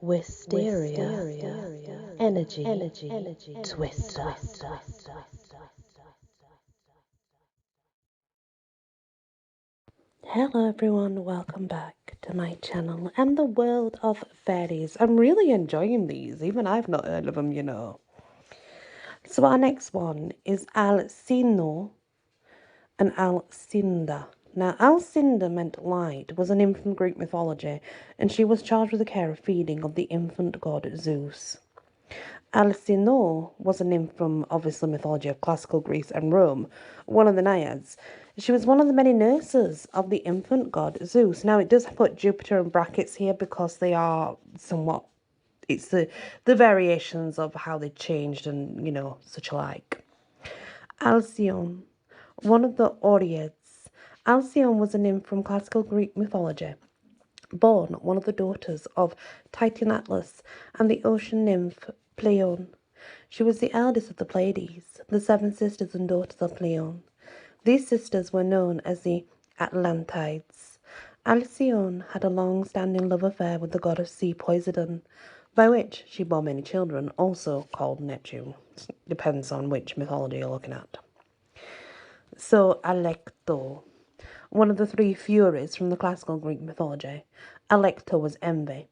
Wysteria, energy, twister. Hello everyone, welcome back to my channel and the world of fairies. I'm really enjoying these, even I've not heard of them, you know. So our next one is Alcino and Alcinda. Now, Alcinda meant light, was an nymph from Greek mythology, and she was charged with the care of feeding of the infant god Zeus. Alcino was a nymph from obviously mythology of classical Greece and Rome, one of the naiads. She was one of the many nurses of the infant god Zeus. Now, it does put Jupiter in brackets here because they are somewhat, it's the variations of how they changed and, you know, such alike. Alcyone, one of the Oreads. Alcyone was a nymph from classical Greek mythology, born one of the daughters of Titan Atlas and the ocean nymph Pleione. She was the eldest of the Pleiades, the seven sisters and daughters of Pleione. These sisters were known as the Atlantides. Alcyone had a long-standing love affair with the god of sea Poseidon, by which she bore many children, also called Neptune. Depends on which mythology you're looking at. So, Alecto, one of the three Furies from the classical Greek mythology. Alecto was Envy,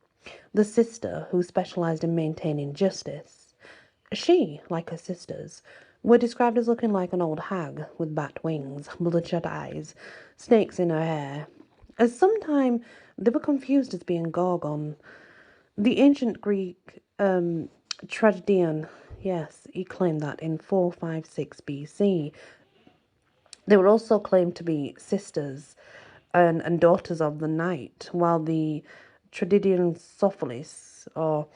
the sister who specialized in maintaining justice. She, like her sisters, were described as looking like an old hag with bat wings, bloodshot eyes, snakes in her hair. As sometime they were confused as being Gorgon. The ancient Greek tragedian, yes, he claimed that in 456 BC. They were also claimed to be sisters and daughters of the night, while the tragedian Sophocles, or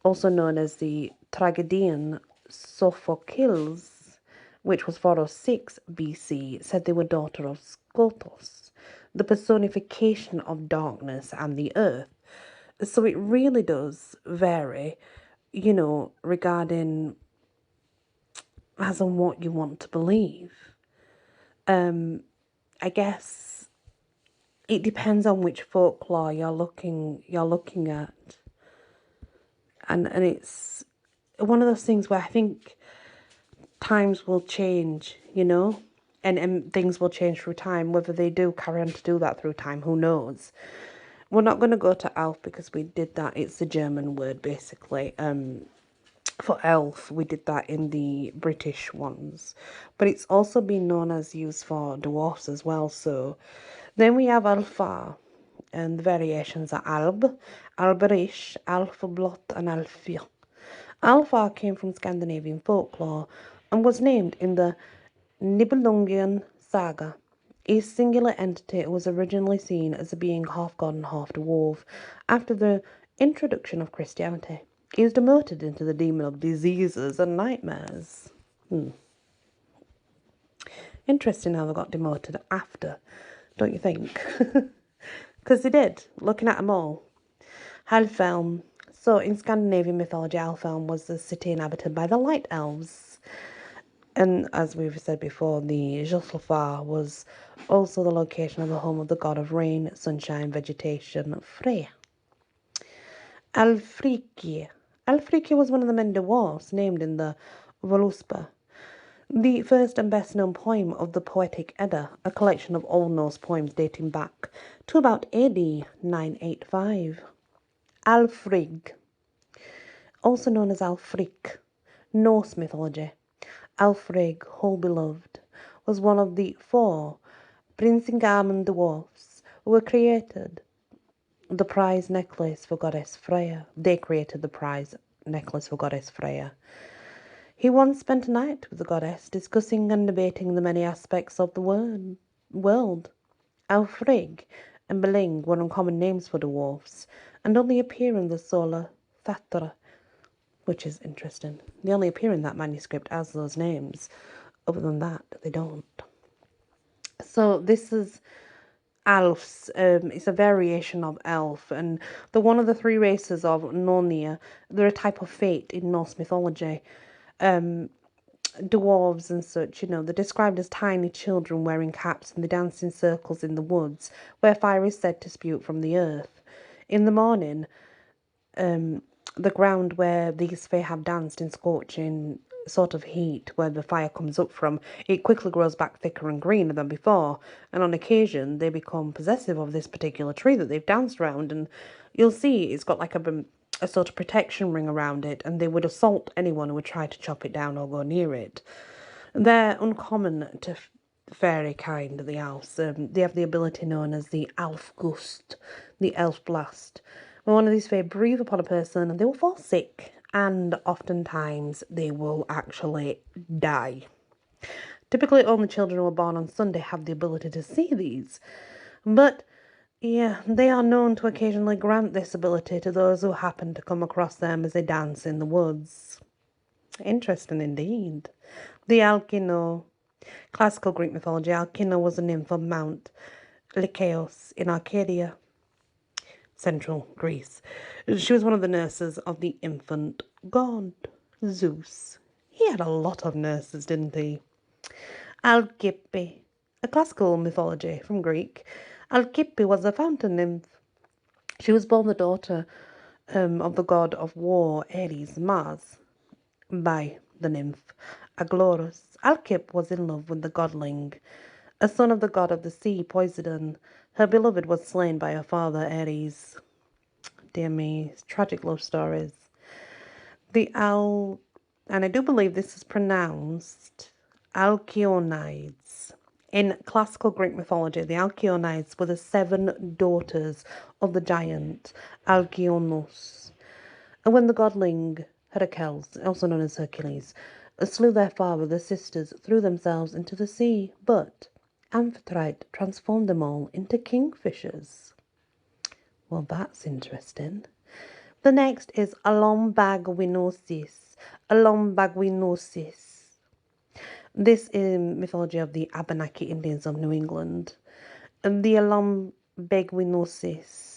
also known as the tragedian Sophocles, which was 406 BC, said they were daughter of Skotos, the personification of darkness and the earth. So it really does vary, you know, regarding as on what you want to believe. I guess it depends on which folklore you're looking at. And it's one of those things where I think times will change, you know, and things will change through time. Whether they do carry on to do that through time, who knows? We're not going to go to elf because we did that. It's the German word, basically. For elf, we did that in the British ones. But it's also been known as used for dwarfs as well. So then we have alfa, and the variations are alb, alberish, alfablot, and alfir. Alfa came from Scandinavian folklore and was named in the Nibelungian saga. A singular entity was originally seen as a being half god and half dwarf. After the introduction of Christianity, he was demoted into the demon of diseases and nightmares. Interesting how they got demoted after, don't you think? Because they did, looking at them all. Helfhelm. So in Scandinavian mythology, Helfhelm was the city inhabited by the light elves. And as we've said before, the Joslafar was also the location of the home of the god of rain, sunshine, vegetation, Freya. Alfriki. Alfriki was one of the many dwarfs named in the Voluspa, the first and best known poem of the Poetic Edda, a collection of Old Norse poems dating back to about AD 985. Alfrig, also known as Alfric, Norse mythology. Alfrig, whole beloved, was one of the four Brinsingamen dwarfs who were created the prize necklace for goddess Freya. They created the prize necklace for goddess Freya. He once spent a night with the goddess, discussing and debating the many aspects of the world. Alfrig and Beling were uncommon names for dwarfs, and only appear in the Solar Thatra, which is interesting. They only appear in that manuscript as those names. Other than that, they don't. So this is Alfs. It's a variation of elf, and they're one of the three races of Nornia. They're a type of fate in Norse mythology. Dwarves and such, you know, they're described as tiny children wearing caps, and they dance in circles in the woods, where fire is said to spew from the earth. In the morning, the ground where these fae have danced in scorching sort of heat, where the fire comes up from, it quickly grows back thicker and greener than before, and on occasion they become possessive of this particular tree that they've danced around, and you'll see it's got like a sort of protection ring around it, and they would assault anyone who would try to chop it down or go near it. They're uncommon to fairy kind, the elves. They have the ability known as the Elfgust, the Elf Blast. When one of these fae breathe upon a person, they will fall sick, and oftentimes they will actually die. Typically, only children who are born on Sunday have the ability to see these. But, yeah, they are known to occasionally grant this ability to those who happen to come across them as they dance in the woods. Interesting indeed. The Alkino. Classical Greek mythology, Alkino was a nymph of Mount Lycaeus in Arcadia, central Greece. She was one of the nurses of the infant god, Zeus. He had a lot of nurses, didn't he? Alcippe, a classical mythology from Greek. Alcippe was a fountain nymph. She was born the daughter of the god of war, Ares, Mars, by the nymph Aglorus. Alcippe was in love with the godling, a son of the god of the sea, Poseidon. Her beloved was slain by her father, Ares. Dear me, tragic love stories. And I do believe this is pronounced Alkyonides. In classical Greek mythology, the Alkyonides were the 7 daughters of the giant Alkyonos. And when the godling Heracles, also known as Hercules, slew their father, the sisters threw themselves into the sea, but Amphitrite transformed them all into kingfishers. Well, that's interesting. The next is Alombagwinosis. Alombagwinosis. This is mythology of the Abenaki Indians of New England. And the Alombagwinosis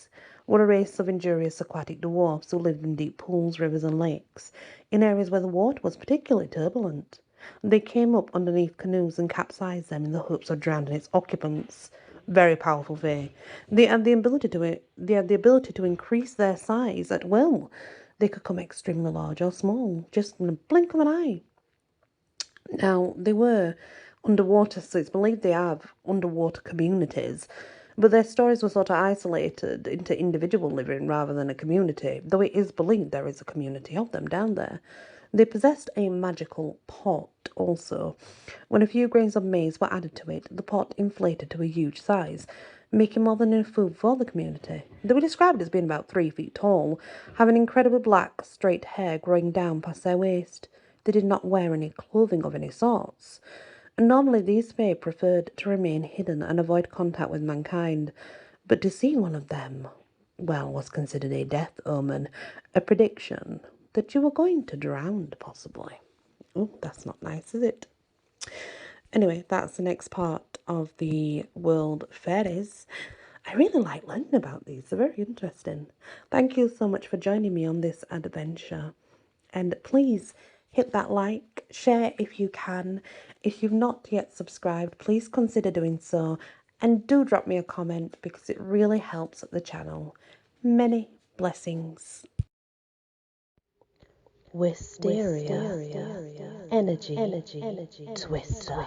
were a race of injurious aquatic dwarfs who lived in deep pools, rivers, and lakes, in areas where the water was particularly turbulent. They came up underneath canoes and capsized them in the hopes of drowning its occupants. Very powerful fae. They had the ability to increase their size at will. They could come extremely large or small, just in a blink of an eye. Now, they were underwater, so it's believed they have underwater communities, but their stories were sort of isolated into individual living rather than a community, though it is believed there is a community of them down there. They possessed a magical pot also. When a few grains of maize were added to it, the pot inflated to a huge size, making more than enough food for the community. They were described as being about 3 feet tall, having incredibly black, straight hair growing down past their waist. They did not wear any clothing of any sorts. Normally, these fae preferred to remain hidden and avoid contact with mankind, but to see one of them, well, was considered a death omen, a prediction that you were going to drown, possibly. Oh, that's not nice, is it? Anyway, that's the next part of the World Fairies. I really like learning about these. They're very interesting. Thank you so much for joining me on this adventure. And please hit that like, share if you can. If you've not yet subscribed, please consider doing so. And do drop me a comment because it really helps the channel. Many blessings. Wysteria, energy, twister.